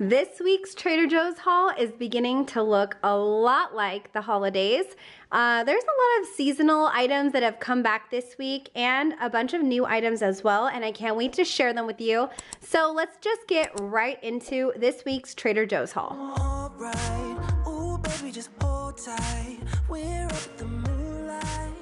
This week's Trader Joe's haul is beginning to look a lot like the holidays. There's a lot of seasonal items that have come back this week and a bunch of new items as well, and I can't wait to share them with you. So let's just get right into this week's Trader Joe's haul. All right. Ooh, baby, just hold tight. We're up at the moonlight.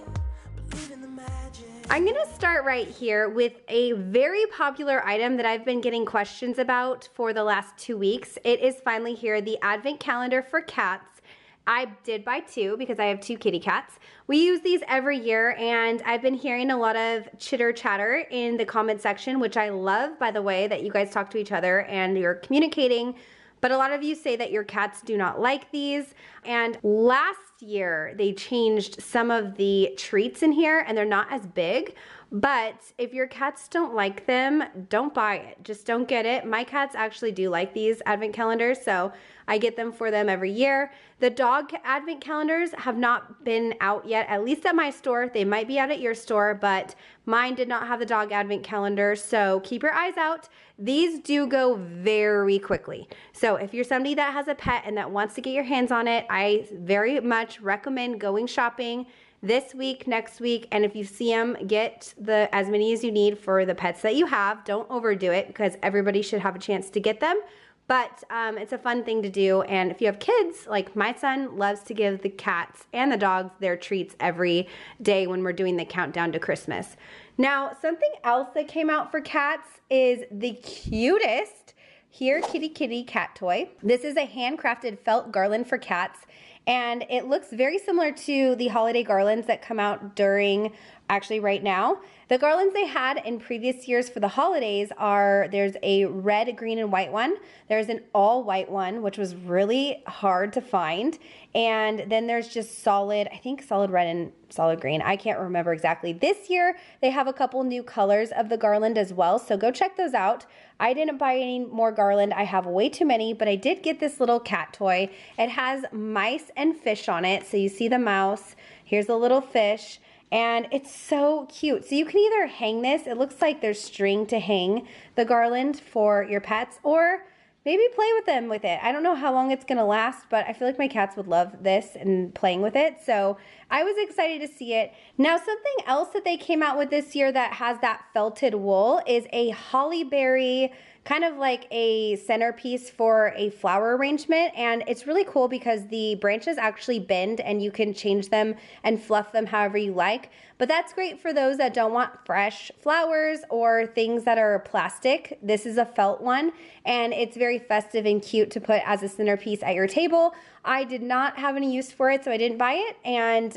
Believe in the magic. I'm gonna start right here with a very popular item that I've been getting questions about for the last 2 weeks. It is finally here, the advent calendar for cats. I did buy 2 because I have 2 kitty cats. We use these every year, and I've been hearing a lot of chitter chatter in the comment section, which I love, by the way, that you guys talk to each other and you're communicating. But a lot of you say that your cats do not like these. And last year, they changed some of the treats in here and they're not as big. But if your cats don't like them, don't buy it. Just don't get it. My cats actually do like these advent calendars, so I get them for them every year. The dog advent calendars have not been out yet, at least at my store. They might be out at your store, but mine did not have the dog advent calendar, so keep your eyes out. These do go very quickly. So if you're somebody that has a pet and that wants to get your hands on it, I very much recommend going shopping this week, next week, and if you see them, get as many as you need for the pets that you have. Don't overdo it because everybody should have a chance to get them. But it's a fun thing to do, and if you have kids, like my son loves to give the cats and the dogs their treats every day when we're doing the countdown to Christmas. Now, something else that came out for cats is the cutest Here Kitty Kitty cat toy. This is a handcrafted felt garland for cats, and it looks very similar to the holiday garlands that come out during, actually right now. The garlands they had in previous years for the holidays there's a red, green, and white one. There's an all white one, which was really hard to find. And then there's just solid, I think solid red and solid green. I can't remember exactly. This year, they have a couple new colors of the garland as well, so go check those out. I didn't buy any more garland. I have way too many, but I did get this little cat toy. It has mice and fish on it, so you see the mouse. Here's a little fish. And it's so cute. So you can either hang this, it looks like there's string to hang the garland for your pets, or maybe play with them with it. I don't know how long it's gonna last, but I feel like my cats would love this and playing with it. So I was excited to see it. Now, something else that they came out with this year that has that felted wool is a holly berry, kind of like a centerpiece for a flower arrangement. And it's really cool because the branches actually bend and you can change them and fluff them however you like. But that's great for those that don't want fresh flowers or things that are plastic. This is a felt one, and it's very festive and cute to put as a centerpiece at your table. I did not have any use for it, so I didn't buy it, and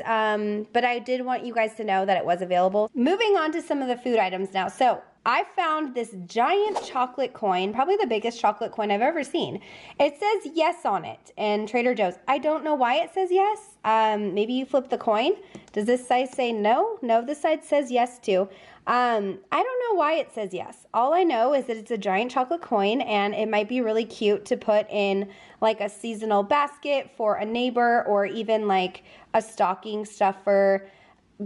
but I did want you guys to know that it was available. Moving on to some of the food items now. So I found this giant chocolate coin, probably the biggest chocolate coin I've ever seen. It says yes on it in Trader Joe's. I don't know why it says yes. Maybe you flip the coin. Does this side say no? No, this side says yes too. I don't know why it says yes. All I know is that it's a giant chocolate coin, and it might be really cute to put in like a seasonal basket for a neighbor, or even like a stocking stuffer,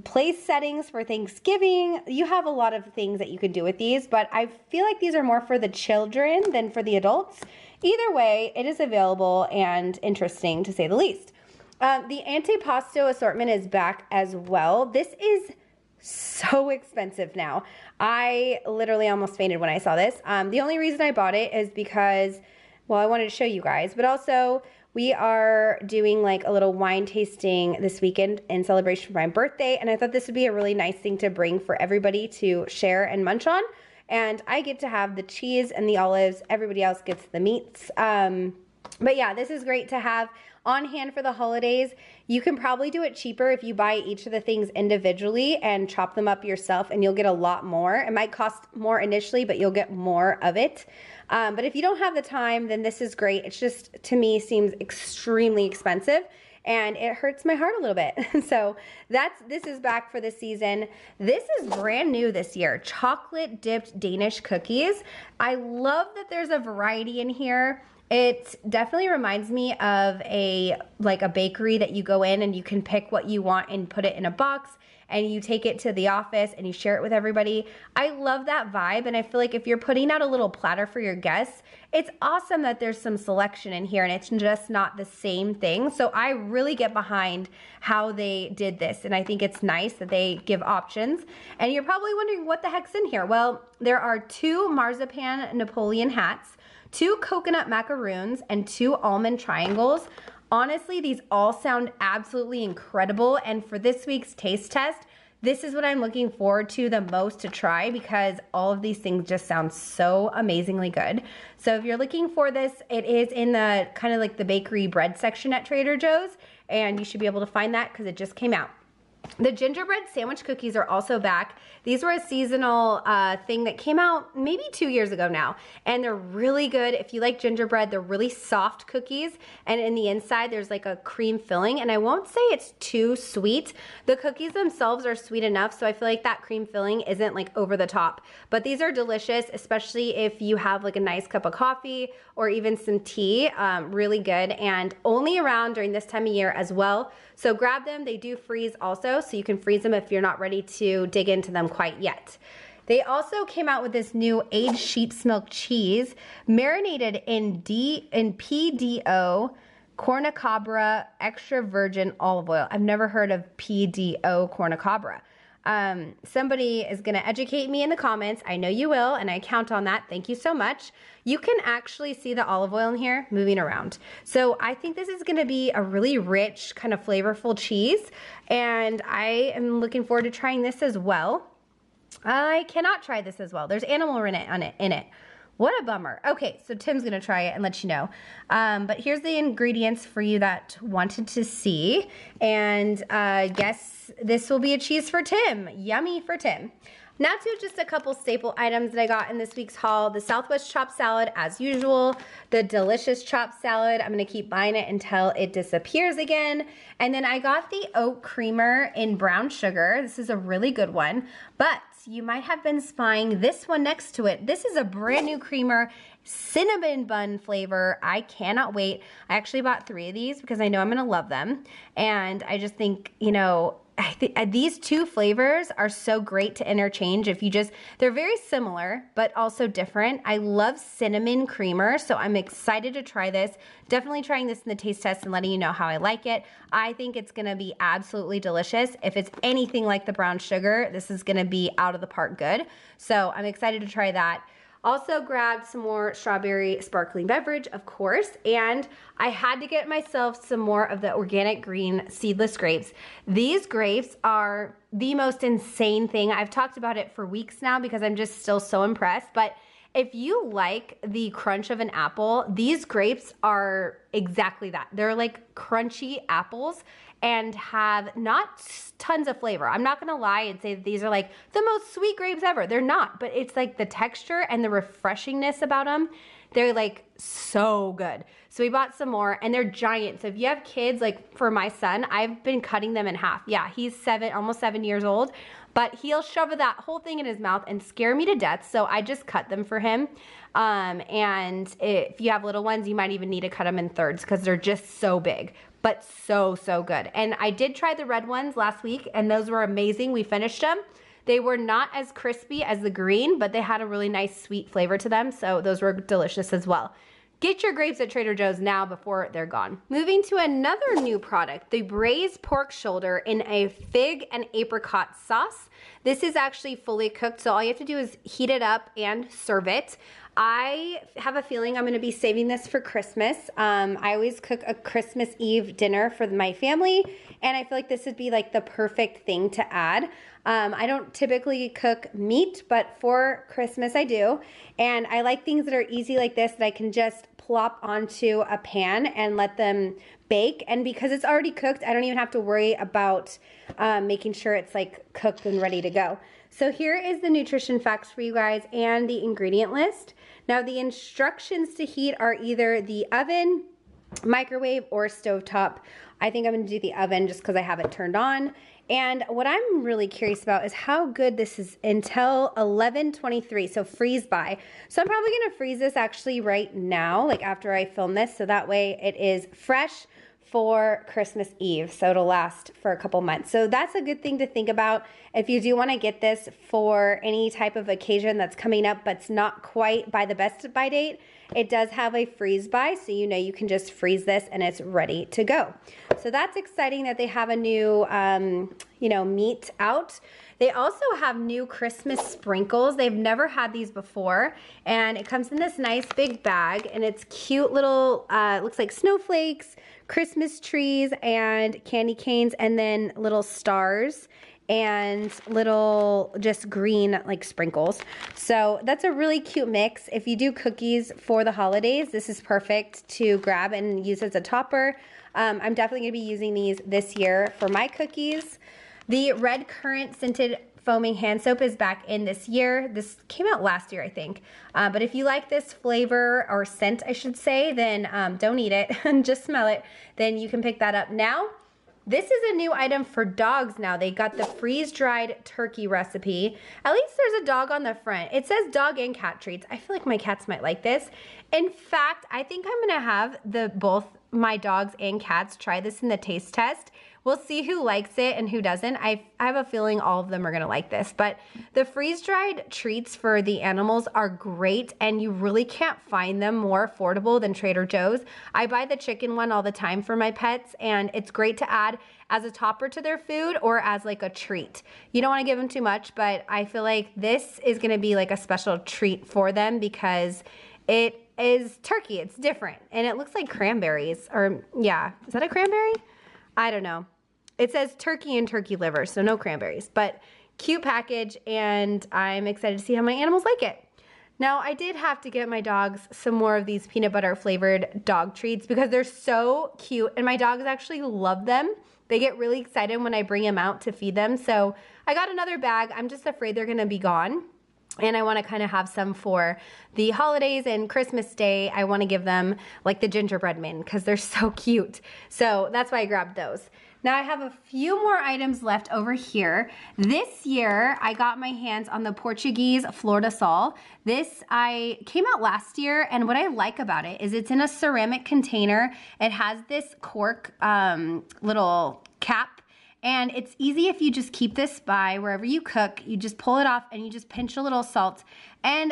place settings for Thanksgiving. You have a lot of things that you could do with these, but I feel like these are more for the children than for the adults. Either way, it is available and interesting to say the least. The antipasto assortment is back as well. This is so expensive now. I literally almost fainted when I saw this. The only reason I bought it is because, well, I wanted to show you guys, but also we are doing like a little wine tasting this weekend in celebration for my birthday, and I thought this would be a really nice thing to bring for everybody to share and munch on. And I get to have the cheese and the olives. Everybody else gets the meats. But yeah, this is great to have on hand for the holidays. You can probably do it cheaper if you buy each of the things individually and chop them up yourself, and you'll get a lot more. It might cost more initially, but you'll get more of it. But if you don't have the time, then this is great. It's just, to me, seems extremely expensive, and it hurts my heart a little bit. So this is back for the season. This is brand new this year, chocolate dipped Danish cookies. I love that there's a variety in here. It definitely reminds me of like a bakery that you go in and you can pick what you want and put it in a box. and you take it to the office and you share it with everybody. I love that vibe, and I feel like if you're putting out a little platter for your guests, it's awesome that there's some selection in here and it's just not the same thing. So I really get behind how they did this, and I think it's nice that they give options. And you're probably wondering what the heck's in here. Well, there are 2 marzipan Napoleon hats, 2 coconut macaroons, and 2 almond triangles. Honestly, these all sound absolutely incredible, and for this week's taste test, this is what I'm looking forward to the most to try, because all of these things just sound so amazingly good. So if you're looking for this, it is in the kind of like the bakery bread section at Trader Joe's, and you should be able to find that because it just came out. The gingerbread sandwich cookies are also back. These were a seasonal thing that came out maybe 2 years ago now, and they're really good. If you like gingerbread, they're really soft cookies, and in the inside there's like a cream filling, and I won't say it's too sweet. The cookies themselves are sweet enough, so I feel like that cream filling isn't like over the top, but these are delicious, especially if you have like a nice cup of coffee or even some tea. Really good, and only around during this time of year as well. So grab them. They do freeze also, so you can freeze them if you're not ready to dig into them quite yet. They also came out with this new aged sheep's milk cheese, marinated in PDO, cornucobra, extra virgin olive oil. I've never heard of PDO cornucobra. Somebody is going to educate me in the comments. I know you will, and I count on that. Thank you so much. You can actually see the olive oil in here moving around. So I think this is going to be a really rich, kind of flavorful cheese, and I am looking forward to trying this as well. I cannot try this as well. There's animal in it. What a bummer. Okay, so Tim's gonna try it and let you know. But here's the ingredients for you that wanted to see. And guess this will be a cheese for Tim. Yummy for Tim. Now to just a couple staple items that I got in this week's haul. The Southwest chopped salad, as usual. The delicious chopped salad. I'm gonna keep buying it until it disappears again. And then I got the oat creamer in brown sugar. This is a really good one, but you might have been spying this one next to it. This is a brand new creamer, cinnamon bun flavor. I cannot wait. I actually bought 3 of these because I know I'm gonna love them. And I just think, you know, I think these 2 flavors are so great to interchange. If you just, they're very similar, but also different. I love cinnamon creamer, so I'm excited to try this. Definitely trying this in the taste test and letting you know how I like it. I think it's gonna be absolutely delicious. If it's anything like the brown sugar, this is gonna be out of the park good. So I'm excited to try that. Also grabbed some more strawberry sparkling beverage, of course, and I had to get myself some more of the organic green seedless grapes. These grapes are the most insane thing. I've talked about it for weeks now because I'm just still so impressed, but if you like the crunch of an apple, these grapes are exactly that. They're like crunchy apples and have not tons of flavor. I'm not gonna lie and say that these are like the most sweet grapes ever. They're not, but it's like the texture and the refreshingness about them. They're like so good. So we bought some more, and they're giant. So if you have kids, like for my son, I've been cutting them in half. Yeah, he's almost 7 years old, but he'll shove that whole thing in his mouth and scare me to death. So I just cut them for him. And if you have little ones, you might even need to cut them in thirds because they're just so big, but so good. And I did try the red ones last week, and those were amazing. We finished them. They were not as crispy as the green, but they had a really nice sweet flavor to them. So those were delicious as well. Get your grapes at Trader Joe's now before they're gone. Moving to another new product, the braised pork shoulder in a fig and apricot sauce. This is actually fully cooked, so all you have to do is heat it up and serve it. I have a feeling I'm gonna be saving this for Christmas. I always cook a Christmas Eve dinner for my family, and I feel like this would be like the perfect thing to add. I don't typically cook meat, but for Christmas I do. And I like things that are easy like this that I can just plop onto a pan and let them bake. And because it's already cooked, I don't even have to worry about making sure it's like cooked and ready to go. So here is the nutrition facts for you guys and the ingredient list. Now the instructions to heat are either the oven, microwave, or stovetop. I think I'm gonna do the oven just because I have it turned on. And what I'm really curious about is how good this is until 11:23, so freeze by. So I'm probably gonna freeze this actually right now, like after I film this, so that way it is fresh for Christmas Eve, so it'll last for a couple months. So that's a good thing to think about if you do want to get this for any type of occasion that's coming up but it's not quite by the best by date. It does have a freeze by, so you know you can just freeze this and it's ready to go. So that's exciting that they have a new meat out. They also have new Christmas sprinkles. They've never had these before, and it comes in this nice big bag, and it's cute little, looks like snowflakes, Christmas trees, and candy canes, and then little stars and little just green like sprinkles. So that's a really cute mix. If you do cookies for the holidays, this is perfect to grab and use as a topper. I'm definitely gonna be using these this year for my cookies. The red currant scented foaming hand soap is back in this year. This came out last year, I think. But if you like this flavor or scent, I should say, then don't eat it and just smell it. Then you can pick that up now. This is a new item for dogs now. They got the freeze-dried turkey recipe. At least there's a dog on the front. It says dog and cat treats. I feel like my cats might like this. In fact, I think I'm gonna have both my dogs and cats try this in the taste test. We'll see who likes it and who doesn't. I have a feeling all of them are gonna like this, but the freeze-dried treats for the animals are great, and you really can't find them more affordable than Trader Joe's. I buy the chicken one all the time for my pets, and it's great to add as a topper to their food or as like a treat. You don't wanna give them too much, but I feel like this is gonna be like a special treat for them because it is turkey, it's different, and it looks like cranberries, or yeah, is that a cranberry? I don't know. It says turkey and turkey liver, so no cranberries, but cute package, and I'm excited to see how my animals like it. Now, I did have to get my dogs some more of these peanut butter flavored dog treats because they're so cute, and my dogs actually love them. They get really excited when I bring them out to feed them, so I got another bag. I'm just afraid they're gonna be gone. And I want to kind of have some for the holidays and Christmas Day. I want to give them like the gingerbread men because they're so cute. So that's why I grabbed those. Now I have a few more items left over here. This year I got my hands on the Portuguese Flor Sol. This came out last year, and what I like about it is it's in a ceramic container. It has this cork little cap. And it's easy if you just keep this by wherever you cook. You just pull it off and you just pinch a little salt and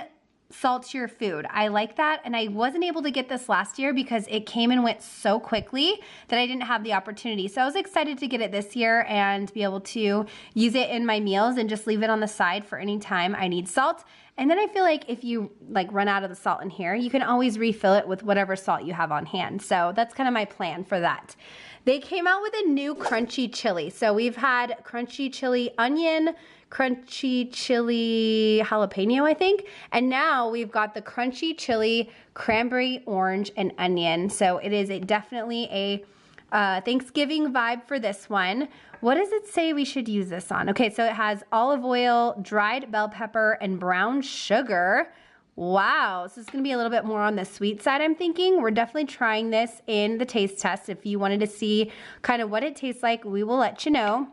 salt your food. I like that, and I wasn't able to get this last year because it came and went so quickly that I didn't have the opportunity. So I was excited to get it this year and be able to use it in my meals and just leave it on the side for any time I need salt. And then I feel like if you like run out of the salt in here, you can always refill it with whatever salt you have on hand. So that's kind of my plan for that. They came out with a new crunchy chili. So we've had crunchy chili onion, crunchy chili jalapeno, I think. And now we've got the crunchy chili cranberry, orange, and onion. So it is definitely a Thanksgiving vibe for this one. What does it say we should use this on? Okay, so it has olive oil, dried bell pepper, and brown sugar. Wow, so it's gonna be a little bit more on the sweet side, I'm thinking. We're definitely trying this in the taste test. If you wanted to see kind of what it tastes like, we will let you know.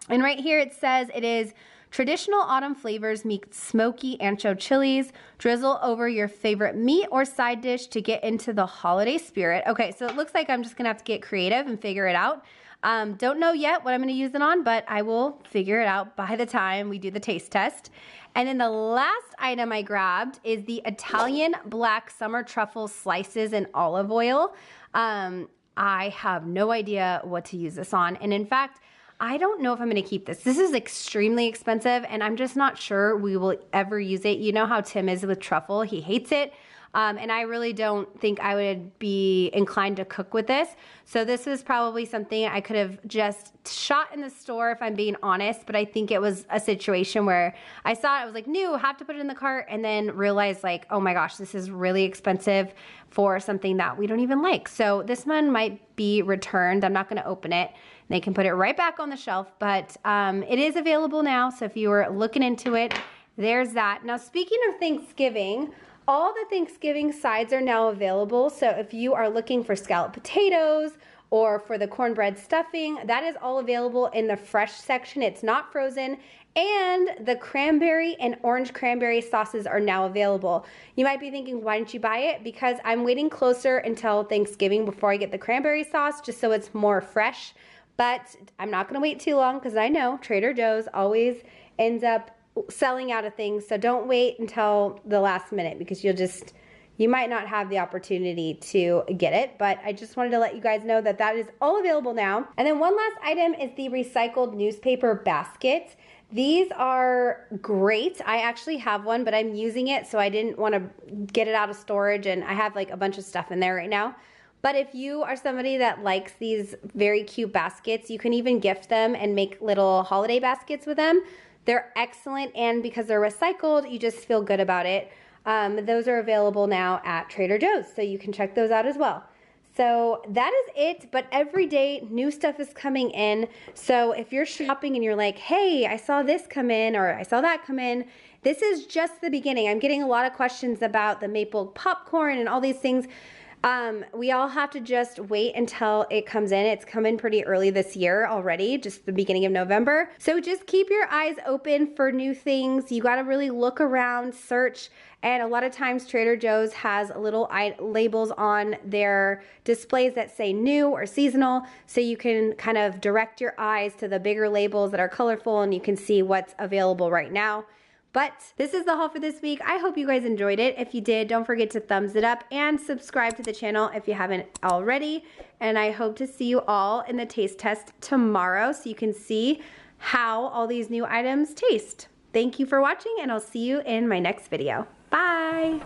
And right here it says it is traditional autumn flavors meet smoky ancho chilies. Drizzle over your favorite meat or side dish to get into the holiday spirit. Okay, so it looks like I'm just gonna have to get creative and figure it out. Don't know yet what I'm gonna use it on, but I will figure it out by the time we do the taste test. And then the last item I grabbed is the Italian black summer truffle slices in olive oil. I have no idea what to use this on. And in fact, I don't know if I'm gonna keep this. This is extremely expensive, and I'm just not sure we will ever use it. You know how Tim is with truffle, he hates it. And I really don't think I would be inclined to cook with this. So this was probably something I could have just shot in the store if I'm being honest, but I think it was a situation where I saw it, I was like, new, have to put it in the cart, and then realized like, oh my gosh, this is really expensive for something that we don't even like. So this one might be returned. I'm not gonna open it. They can put it right back on the shelf, but it is available now. So if you were looking into it, there's that. Now, speaking of Thanksgiving, all the Thanksgiving sides are now available. So if you are looking for scalloped potatoes or for the cornbread stuffing, that is all available in the fresh section. It's not frozen, And the cranberry and orange cranberry sauces are now available. You might be thinking, why didn't you buy it? Because I'm waiting closer until Thanksgiving before I get the cranberry sauce, just so it's more fresh. But I'm not gonna wait too long because I know Trader Joe's always ends up selling out of things. So don't wait until the last minute because you might not have the opportunity to get it, but I just wanted to let you guys know that that is all available now. And then one last item is the recycled newspaper basket. These are great. I actually have one, but I'm using it, so I didn't want to get it out of storage, and I have like a bunch of stuff in there right now. But if you are somebody that likes these very cute baskets, you can even gift them and make little holiday baskets with them. They're excellent, and because they're recycled, you just feel good about it. Those are available now at Trader Joe's, so you can check those out as well. So that is it, but every day new stuff is coming in. So if you're shopping and you're like, hey, I saw this come in or I saw that come in, this is just the beginning. I'm getting a lot of questions about the maple popcorn and all these things. We all have to just wait until it comes in. It's come in pretty early this year already, just the beginning of November. So just keep your eyes open for new things. You gotta really look around, search, and a lot of times Trader Joe's has little labels on their displays that say new or seasonal, so you can kind of direct your eyes to the bigger labels that are colorful and you can see what's available right now. But this is the haul for this week. I hope you guys enjoyed it. If you did, don't forget to thumbs it up and subscribe to the channel if you haven't already. And I hope to see you all in the taste test tomorrow so you can see how all these new items taste. Thank you for watching, and I'll see you in my next video. Bye.